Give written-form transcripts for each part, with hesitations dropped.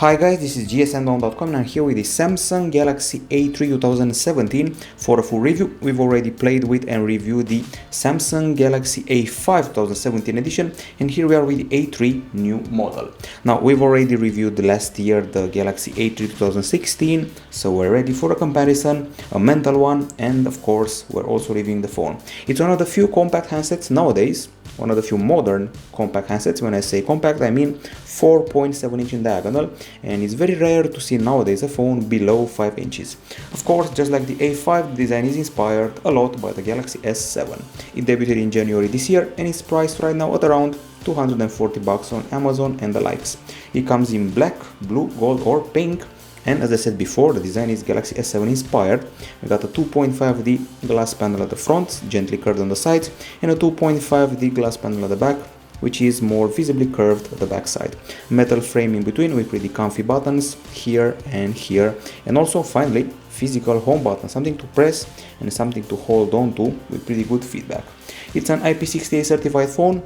Hi guys, this is gsndon.com and I'm here with the Samsung Galaxy A3 2017 for a full review. We've already played with and reviewed the Samsung Galaxy A5 2017 edition, and here we are with the A3 new model. Now, we've already reviewed last year the Galaxy A3 2016, so we're ready for a comparison, a mental one, and of course we're also reviewing the phone. It's one of the few compact handsets nowadays, one of the few modern compact handsets. When I say compact, I mean 4.7 inch in diagonal, and it's very rare to see nowadays a phone below 5 inches. Of course, just like the A5, the design is inspired a lot by the Galaxy S7. It debuted in January this year and is priced right now at around $240 on Amazon and the likes. It comes in black, blue, gold or pink. And as I said before, the design is Galaxy S7 inspired. We got a 2.5D glass panel at the front, gently curved on the sides, and a 2.5D glass panel at the back, which is more visibly curved at the back side. Metal frame in between with pretty comfy buttons here, and also finally physical home button, something to press and something to hold on to with pretty good feedback. It's an IP68 certified phone,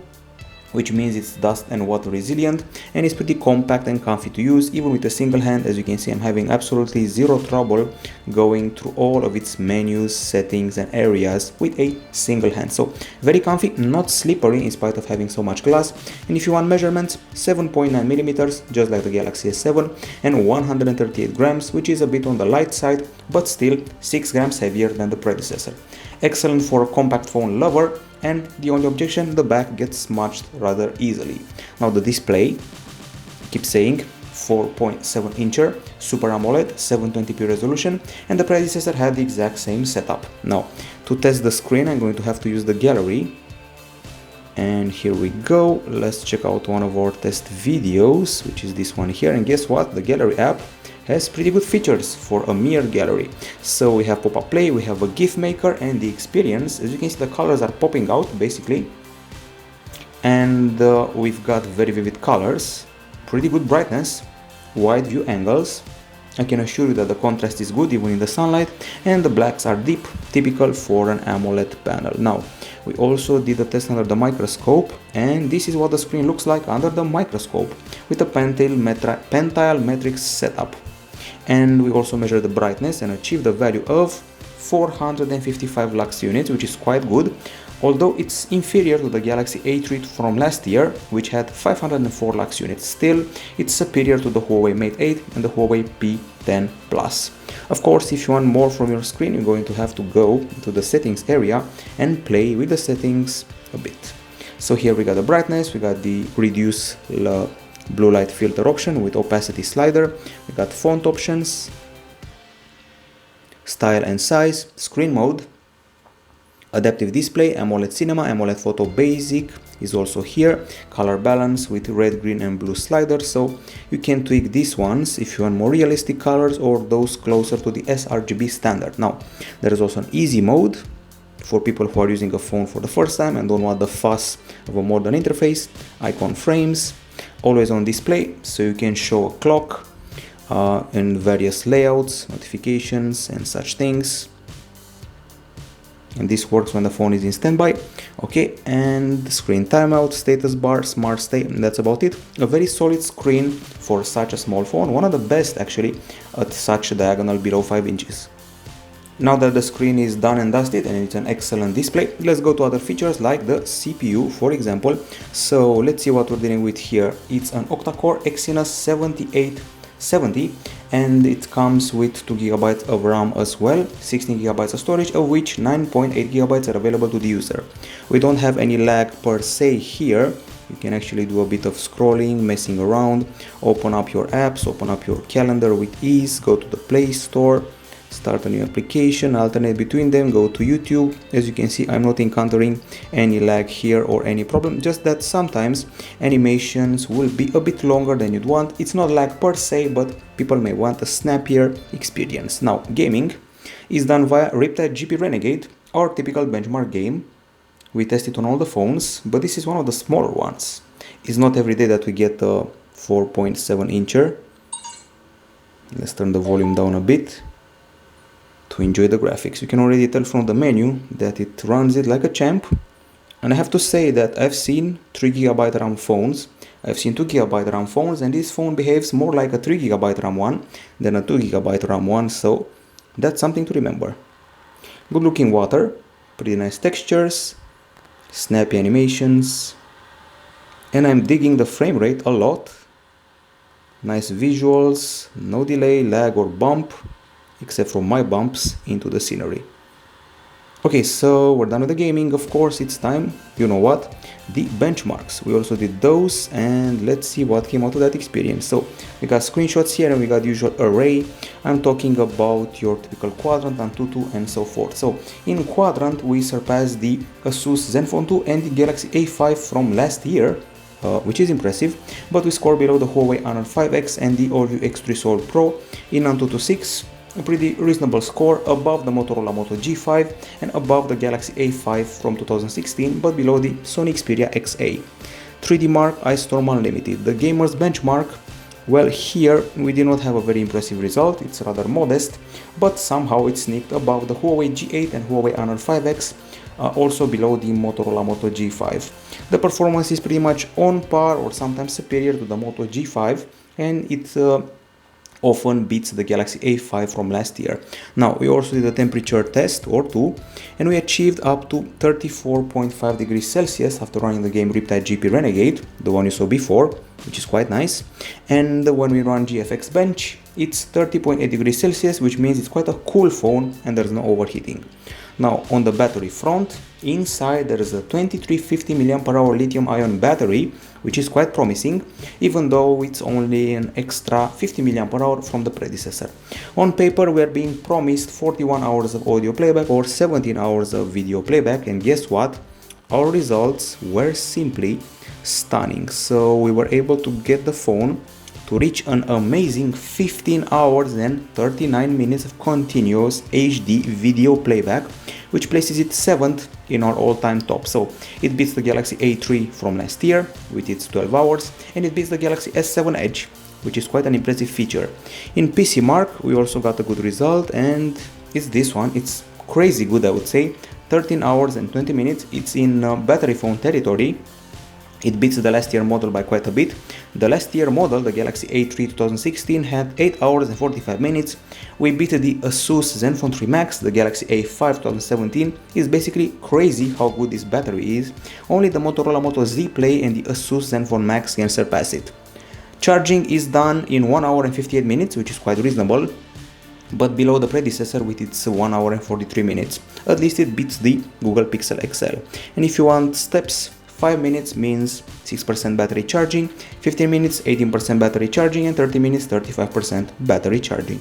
which means it's dust and water resilient, and it's pretty compact and comfy to use. Even with a single hand, as you can see, I'm having absolutely zero trouble going through all of its menus, settings and areas with a single hand. So very comfy, not slippery in spite of having so much glass. And if you want measurements, 7.9 millimeters, just like the Galaxy S7, and 138 grams, which is a bit on the light side, but still 6 grams heavier than the predecessor. Excellent for a compact phone lover. And the only objection, the back gets smudged rather easily. Now the display, keep saying 4.7 incher, Super AMOLED, 720p resolution, and the predecessor had the exact same setup. Now, to test the screen, I'm going to have to use the gallery. And here we go. Let's check out one of our test videos, which is this one here. And guess what? The gallery app has pretty good features for a mere gallery. So we have pop-up play, we have a GIF maker, and the experience, as you can see, the colors are popping out basically, and we've got very vivid colors, pretty good brightness, wide view angles. I can assure you that the contrast is good even in the sunlight, and the blacks are deep, typical for an AMOLED panel. Now, we also did a test under the microscope, and this is what the screen looks like under the microscope with a pentile matrix setup. And we also measured the brightness and achieved a value of 455 lux units, which is quite good, although it's inferior to the Galaxy A3 from last year, which had 504 lux units. Still, it's superior to the Huawei Mate 8 and the Huawei P10 Plus. Of course, if you want more from your screen, you're going to have to go to the settings area and play with the settings a bit. So here we got the brightness, we got the reduce blue light filter option with opacity slider, we got font options, style and size, screen mode, adaptive display, AMOLED cinema, AMOLED photo basic is also here, color balance with red, green and blue sliders, so you can tweak these ones if you want more realistic colors or those closer to the sRGB standard. Now, there is also an easy mode for people who are using a phone for the first time and don't want the fuss of a modern interface, icon frames, always on display, so you can show a clock and various layouts, notifications and such things. And this works when the phone is in standby. Okay, and screen timeout, status bar, smart stay, and that's about it. A very solid screen for such a small phone, one of the best actually at such a diagonal below 5 inches. Now that the screen is done and dusted and it's an excellent display, let's go to other features like the CPU, for example. So let's see what we're dealing with here. It's an octa-core Exynos 7870, and it comes with 2 GB of RAM as well, 16 GB of storage, of which 9.8 GB are available to the user. We don't have any lag per se here. You can actually do a bit of scrolling, messing around, open up your apps, open up your calendar with ease, go to the Play Store, start a new application, alternate between them, go to YouTube. As you can see, I'm not encountering any lag here or any problem, just that sometimes animations will be a bit longer than you'd want. It's not lag per se, but people may want a snappier experience. Now, gaming is done via Riptide GP Renegade, our typical benchmark game. We test it on all the phones, but this is one of the smaller ones. It's not every day that we get a 4.7 incher. Let's turn the volume down a bit to enjoy the graphics. You can already tell from the menu that it runs it like a champ, and I have to say that I've seen 3 GB RAM phones I've seen 2GB RAM phones, and this phone behaves more like a 3GB RAM one than a 2GB RAM one, so that's something to remember. Good looking water, pretty nice textures, snappy animations, and I'm digging the frame rate a lot. Nice visuals, no delay, lag or bump, except for my bumps into the scenery. Okay, so we're done with the gaming. Of course, it's time, you know what, the benchmarks. We also did those, and let's see what came out of that experience. So we got screenshots here and we got the usual array. I'm talking about your typical quadrant, Antutu, and so forth. So in quadrant, we surpassed the Asus Zenfone 2 and the Galaxy A5 from last year, which is impressive, but we score below the Huawei Honor 5X and the Orview X3 Soul Pro. In Antutu 6, a pretty reasonable score, above the Motorola Moto G5 and above the Galaxy A5 from 2016, but below the Sony Xperia XA. 3D Mark Ice Storm Unlimited, the gamer's benchmark. Well, here we did not have a very impressive result, it's rather modest, but somehow it sneaked above the Huawei G8 and Huawei Honor 5X, also below the Motorola Moto G5. The performance is pretty much on par or sometimes superior to the Moto G5, and it often beats the Galaxy A5 from last year. Now, we also did a temperature test or two, and we achieved up to 34.5 degrees Celsius after running the game Riptide GP Renegade, the one you saw before, which is quite nice. And when we run GFX Bench, it's 30.8 degrees Celsius, which means it's quite a cool phone and there's no overheating. Now, on the battery front, inside there is a 2350 mAh lithium-ion battery, which is quite promising, even though it's only an extra 50 mAh from the predecessor. On paper, we are being promised 41 hours of audio playback or 17 hours of video playback, and guess what? Our results were simply stunning. So we were able to get the phone to reach an amazing 15 hours and 39 minutes of continuous HD video playback, which places it 7th in our all-time top. So it beats the Galaxy A3 from last year with its 12 hours, and it beats the Galaxy S7 Edge, which is quite an impressive feature. In PC Mark, we also got a good result, and it's this one. It's crazy good, I would say. 13 hours and 20 minutes. It's in battery phone territory. It beats the last year model by quite a bit. The last year model, the Galaxy A3 2016, had 8 hours and 45 minutes. We beat the Asus Zenfone 3 Max. The Galaxy A5 2017 is basically crazy how good this battery is. Only the Motorola Moto Z Play and the Asus Zenfone Max can surpass it. Charging is done in 1 hour and 58 minutes, which is quite reasonable, but below the predecessor with its 1 hour and 43 minutes. At least it beats the Google Pixel XL. And if you want steps, 5 minutes means 6% battery charging, 15 minutes 18% battery charging, and 30 minutes 35% battery charging.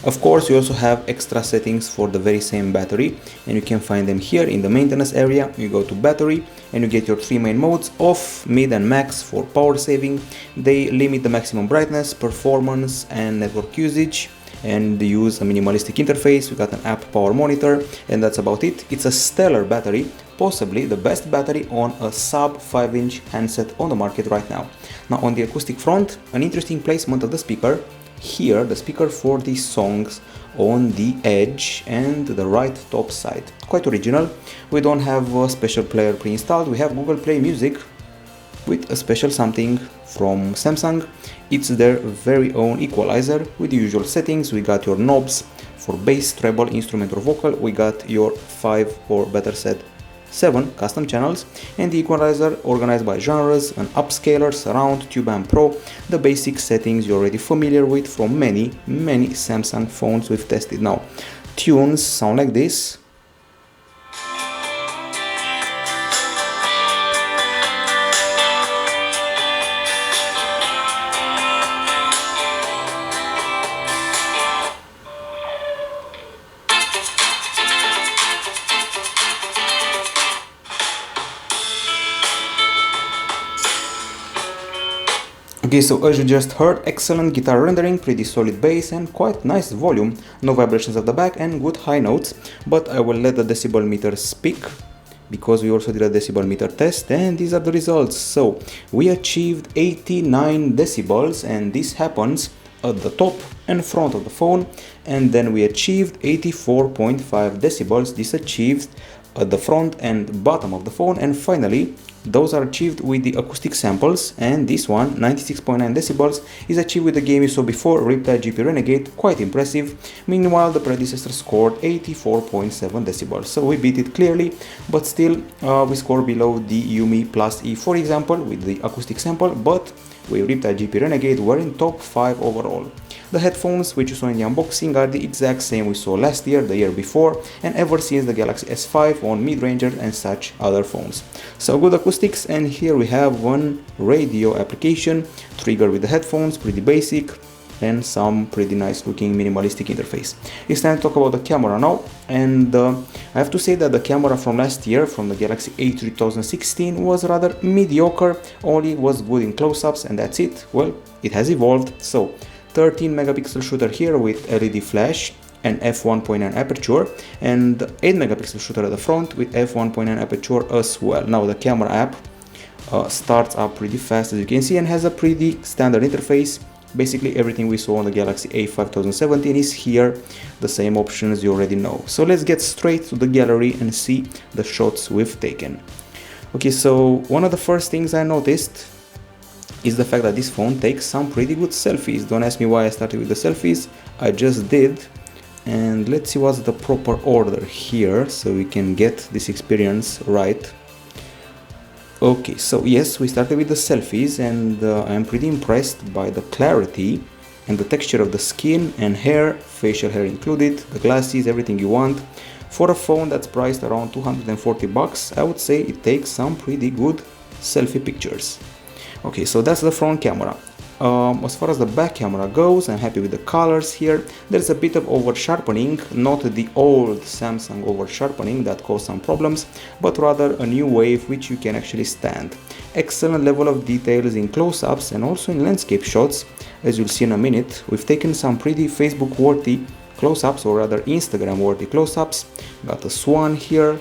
Of course, you also have extra settings for the very same battery, and you can find them here in the maintenance area. You go to battery and you get your 3 main modes: off, mid and max for power saving. They limit the maximum brightness, performance and network usage, and they use a minimalistic interface. We got an app power monitor, and that's about it. It's a stellar battery, possibly the best battery on a sub 5-inch handset on the market right now. Now, on the acoustic front, an interesting placement of the speaker. Here, the speaker for the songs on the edge and the right top side. Quite original. We don't have a special player pre-installed. We have Google Play Music with a special something from Samsung. It's their very own equalizer with the usual settings. We got your knobs for bass, treble, instrument or vocal. We got your 5 or better said 7 custom channels, and the equalizer organized by genres, an upscaler, surround, tube amp pro, the basic settings you're already familiar with from many Samsung phones we've tested. Now, tunes sound like this. Okay, so as you just heard, excellent guitar rendering, pretty solid bass and quite nice volume, no vibrations at the back and good high notes, but I will let the decibel meter speak because we also did a decibel meter test and these are the results. So we achieved 89 decibels and this happens at the top and front of the phone, and then we achieved 84.5 decibels. This achieved at the front and bottom of the phone, and finally those are achieved with the acoustic samples, and this one, 96.9 decibels, is achieved with the game you saw before, Riptide GP Renegade, quite impressive. Meanwhile, the predecessor scored 84.7 decibels, so we beat it clearly, but still we score below the Yumi Plus E, for example, with the acoustic sample, but with Riptide GP Renegade were in top 5 overall. The headphones which you saw in the unboxing are the exact same we saw last year, the year before, and ever since the Galaxy S5 on mid-ranger and such other phones. So good acoustics, and here we have one radio application, trigger with the headphones, pretty basic, and some pretty nice looking minimalistic interface. It's time to talk about the camera now, and I have to say that the camera from last year, from the Galaxy A3 2016, was rather mediocre, only was good in close-ups and that's it. Well, it has evolved, so 13 megapixel shooter here with LED flash and f1.9 aperture, and 8 megapixel shooter at the front with f1.9 aperture as well. Now the camera app starts up pretty fast, as you can see, and has a pretty standard interface. Basically everything we saw on the Galaxy A5 2017 is here, the same options you already know. So let's get straight to the gallery and see the shots we've taken. Okay, so one of the first things I noticed is the fact that this phone takes some pretty good selfies. Don't ask me why I started with the selfies, I just did. And let's see what's the proper order here so we can get this experience right. Okay, so yes, we started with the selfies, and I'm pretty impressed by the clarity and the texture of the skin and hair, facial hair included, the glasses, everything you want. For a phone that's priced around 240 bucks, I would say it takes some pretty good selfie pictures. Okay, so that's the front camera. As far as the back camera goes, I'm happy with the colors here. There's a bit of over sharpening, not the old Samsung over sharpening that caused some problems, but rather a new wave which you can actually stand. Excellent level of details in close-ups and also in landscape shots. As you'll see in a minute, we've taken some pretty Facebook-worthy close-ups, or rather Instagram-worthy close-ups. Got a swan here,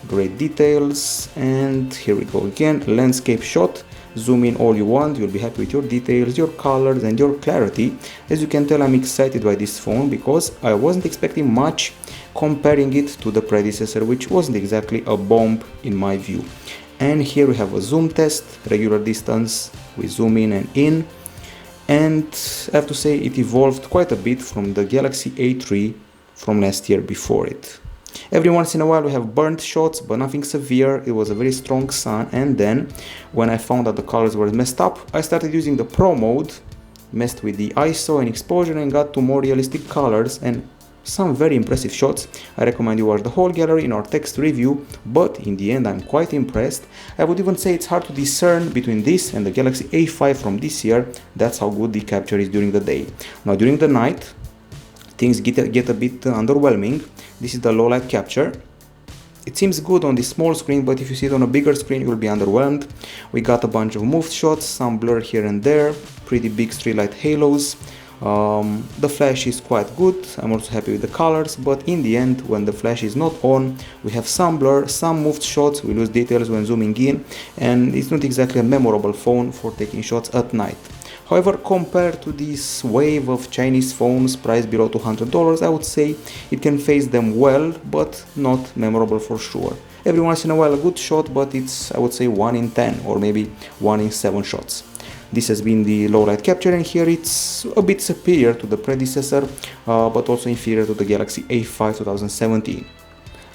great details, and here we go again, landscape shot. Zoom in all you want, you'll be happy with your details, your colors and your clarity. As you can tell, I'm excited by this phone because I wasn't expecting much comparing it to the predecessor, which wasn't exactly a bomb in my view. And here we have a zoom test, regular distance, we zoom in and in, and I have to say it evolved quite a bit from the Galaxy A3 from last year before it. Every once in a while we have burnt shots, but nothing severe. It was a very strong sun, and then when I found that the colors were messed up, I started using the Pro mode, messed with the ISO and exposure, and got to more realistic colors and some very impressive shots. I recommend you watch the whole gallery in our text review, but in the end I'm quite impressed. I would even say it's hard to discern between this and the Galaxy A5 from this year. That's how good the capture is during the day. Now during the night things get a bit underwhelming. This is the low light capture. It seems good on this small screen, but if you see it on a bigger screen, you'll be underwhelmed. We got a bunch of moved shots, some blur here and there, pretty big street light halos. The flash is quite good. I'm also happy with the colors, but in the end, when the flash is not on, we have some blur, some moved shots, we lose details when zooming in, and it's not exactly a memorable phone for taking shots at night. However, compared to this wave of Chinese phones priced below $200, I would say it can face them well, but not memorable for sure. Every once in a while a good shot, but it's, I would say, 1 in 10 or maybe 1 in 7 shots. This has been the low light capture, and here it's a bit superior to the predecessor, but also inferior to the Galaxy A5 2017.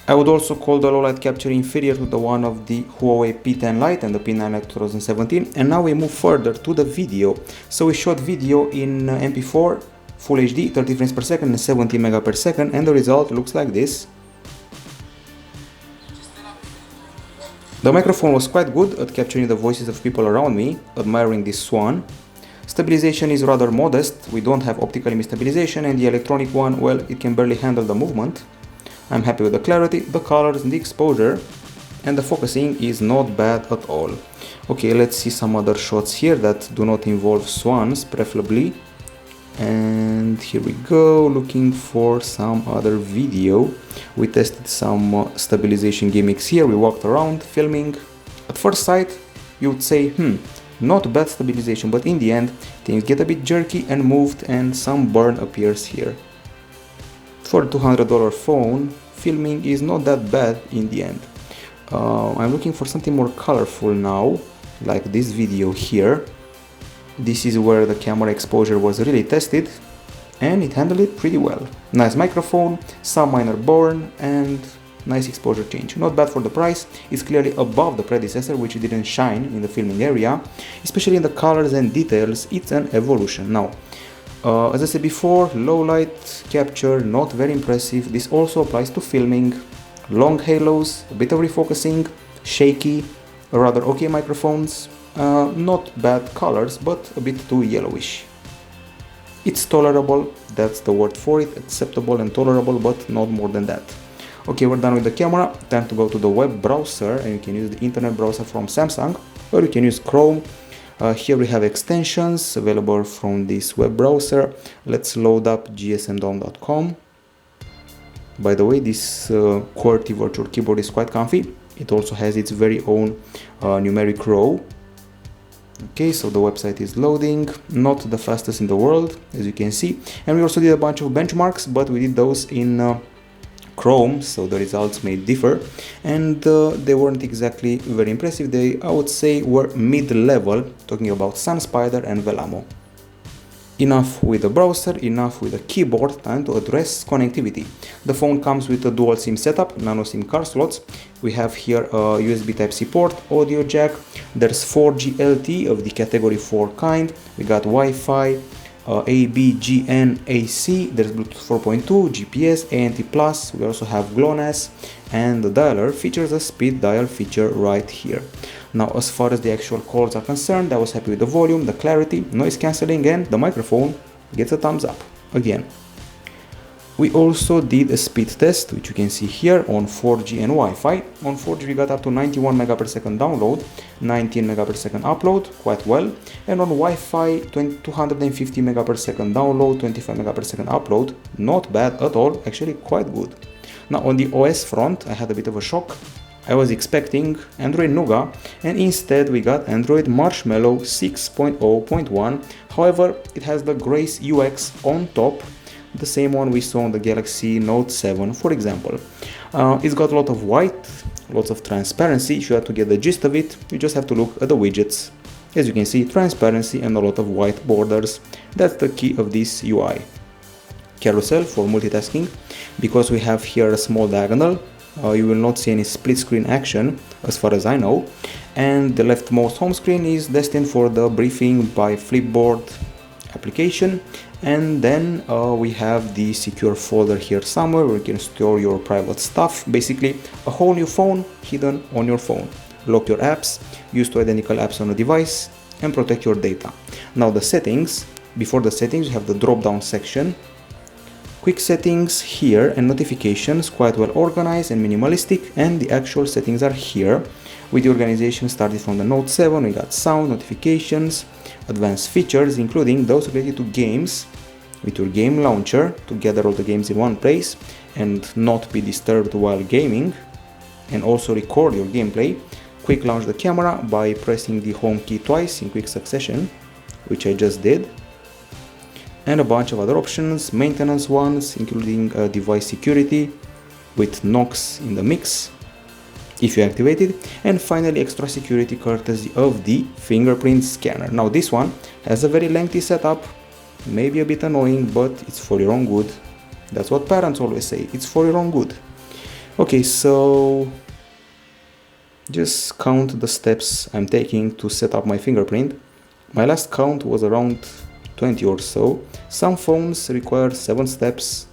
I would also call the low light capture inferior to the one of the Huawei P10 Lite and the P9 Lite 2017. And now we move further to the video. So we shot video in MP4, Full HD, 30 frames per second and 70 mega per second, and the result looks like this. The microphone was quite good at capturing the voices of people around me, admiring this swan. Stabilization is rather modest, we don't have optical image stabilization, and the electronic one, well, it can barely handle the movement. I'm happy with the clarity, the colors and the exposure, and the focusing is not bad at all. Okay, let's see some other shots here that do not involve swans, preferably. And here we go, looking for some other video. We tested some stabilization gimmicks here, we walked around filming. At first sight, you would say, not bad stabilization, but in the end, things get a bit jerky and moved, and some burn appears here. For a $200 phone, filming is not that bad in the end. I'm looking for something more colorful now, like this video here. This is where the camera exposure was really tested, and it handled it pretty well. Nice microphone, some minor burn, and nice exposure change. Not bad for the price. It's clearly above the predecessor, which didn't shine in the filming area, especially in the colors and details. It's an evolution. Now, as I said before, low light capture, not very impressive. This also applies to filming. Long halos, a bit of refocusing, shaky, rather okay microphones. Not bad colors, but a bit too yellowish. It's tolerable, that's the word for it, acceptable and tolerable, but not more than that. Okay, we're done with the camera, time to go to the web browser, and you can use the internet browser from Samsung, or you can use Chrome. Here we have extensions available from this web browser. Let's load up gsmdom.com. By the way, this QWERTY virtual keyboard is quite comfy. It also has its very own numeric row. Okay, so the website is loading, not the fastest in the world, as you can see. And we also did a bunch of benchmarks, but we did those in Chrome, so the results may differ. And they weren't exactly very impressive. They, I would say, were mid-level, talking about SunSpider and Velamo. Enough with the browser, enough with the keyboard, time to address connectivity. The phone comes with a dual SIM setup, nano SIM card slots. We have here a USB Type-C port, audio jack. There's 4G LTE of the category 4 kind. We got Wi-Fi, AB, GN, AC. There's Bluetooth 4.2, GPS, ANT+. We also have GLONASS, and the dialer features a speed dial feature right here. Now, as far as the actual calls are concerned, I was happy with the volume, the clarity, noise cancelling, and the microphone gets a thumbs up again. We also did a speed test, which you can see here on 4G and Wi-Fi. On 4G we got up to 91 megapixel download, 19 megapixel upload, quite well. And on Wi-Fi, 250 megapixel download, 25 megapixel upload, not bad at all, actually quite good. Now on the OS front, I had a bit of a shock. I was expecting Android Nougat, and instead we got Android Marshmallow 6.0.1. However, it has the Grace UX on top, the same one we saw on the Galaxy Note 7, for example. It's got a lot of white, lots of transparency. If you have to get the gist of it, you just have to look at the widgets. As you can see, transparency and a lot of white borders. That's the key of this UI. Carousel for multitasking, because we have here a small diagonal. You will not see any split screen action as far as I know, and the leftmost home screen is destined for the briefing by Flipboard application. And then we have the secure folder here somewhere where you can store your private stuff. Basically a whole new phone hidden on your phone. Lock your apps, use two identical apps on a device, and protect your data. Now the settings, before the settings you have the drop down section. Quick settings here and notifications, quite well organized and minimalistic, and the actual settings are here. With the organization started from the Note 7, we got sound, notifications, advanced features including those related to games, with your game launcher to gather all the games in one place and not be disturbed while gaming, and also record your gameplay. Quick launch the camera by pressing the home key twice in quick succession, which I just did. And a bunch of other options, maintenance ones, including device security with Knox in the mix, if you activate it, and finally extra security courtesy of the fingerprint scanner. Now this one has a very lengthy setup, maybe a bit annoying, but it's for your own good. That's what parents always say, it's for your own good. Okay, so just count the steps I'm taking to set up my fingerprint. My last count was around 20 or so. Some phones require 7 steps,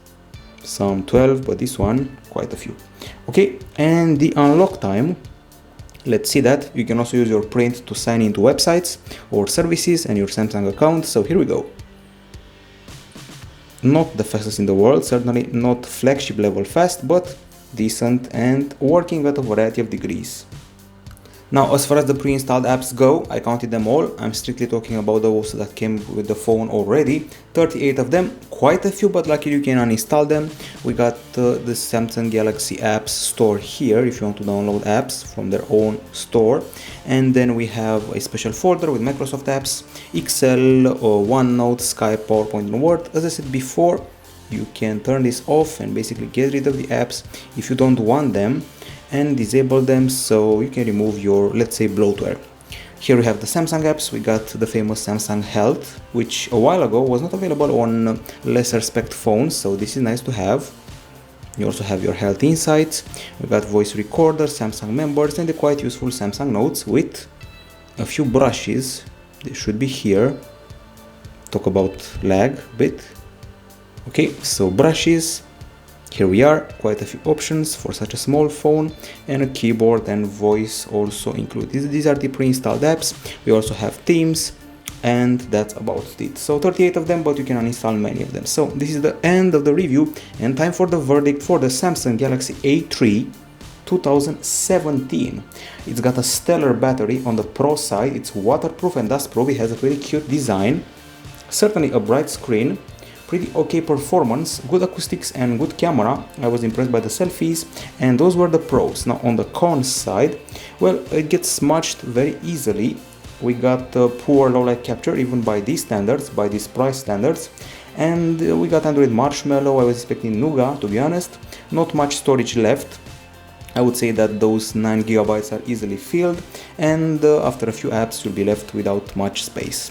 some 12, but this one quite a few. Okay, and the unlock time, let's see that. You can also use your print to sign into websites or services and your Samsung account, so here we go. Not the fastest in the world, certainly not flagship level fast, but decent and working at a variety of degrees. Now, as far as the pre-installed apps go, I counted them all. I'm strictly talking about those that came with the phone already. 38 of them, quite a few, but luckily you can uninstall them. We got the Samsung Galaxy Apps Store here, if you want to download apps from their own store. And then we have a special folder with Microsoft apps, Excel, OneNote, Skype, PowerPoint, and Word. As I said before, you can turn this off and basically get rid of the apps if you don't want them, and disable them so you can remove your, let's say, bloatware. Here we have the Samsung apps. We got the famous Samsung Health, which a while ago was not available on lesser spec phones, so this is nice to have. You also have your health insights. We got voice recorder, Samsung members, and the quite useful Samsung Notes with a few brushes. They should be here. Talk about lag a bit. Okay, so brushes. Here we are, quite a few options for such a small phone, and a keyboard and voice also included. These are the pre-installed apps. We also have themes, and that's about it. So 38 of them, but you can uninstall many of them. So this is the end of the review, and time for the verdict for the Samsung Galaxy A3 2017. It's got a stellar battery on the Pro side. It's waterproof and dustproof. It has a very cute design, certainly a bright screen, pretty okay performance, good acoustics and good camera. I was impressed by the selfies, and those were the pros. Now on the cons side, well, it gets smudged very easily. We got poor low light capture even by these standards, by these price standards, and we got Android Marshmallow. I was expecting Nougat, to be honest. Not much storage left. I would say that those 9 GB are easily filled, and after a few apps you'll be left without much space.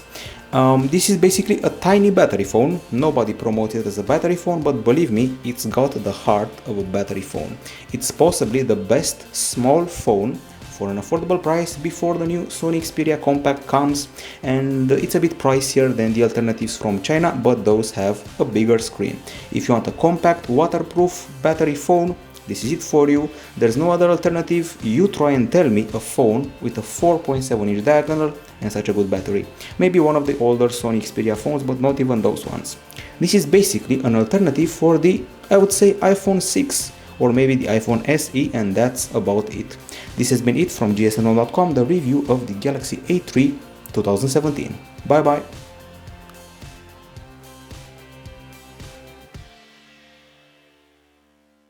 This is basically a tiny battery phone. Nobody promotes it as a battery phone, but believe me, it's got the heart of a battery phone. It's possibly the best small phone for an affordable price before the new Sony Xperia Compact comes, and it's a bit pricier than the alternatives from China, but those have a bigger screen. If you want a compact, waterproof battery phone, this is it for you. There's no other alternative. You try and tell me a phone with a 4.7-inch diagonal and such a good battery. Maybe one of the older Sony Xperia phones, but not even those ones. This is basically an alternative for the, I would say, iPhone 6 or maybe the iPhone SE, and that's about it. This has been it from gsno.com, the review of the Galaxy A3 2017. Bye bye.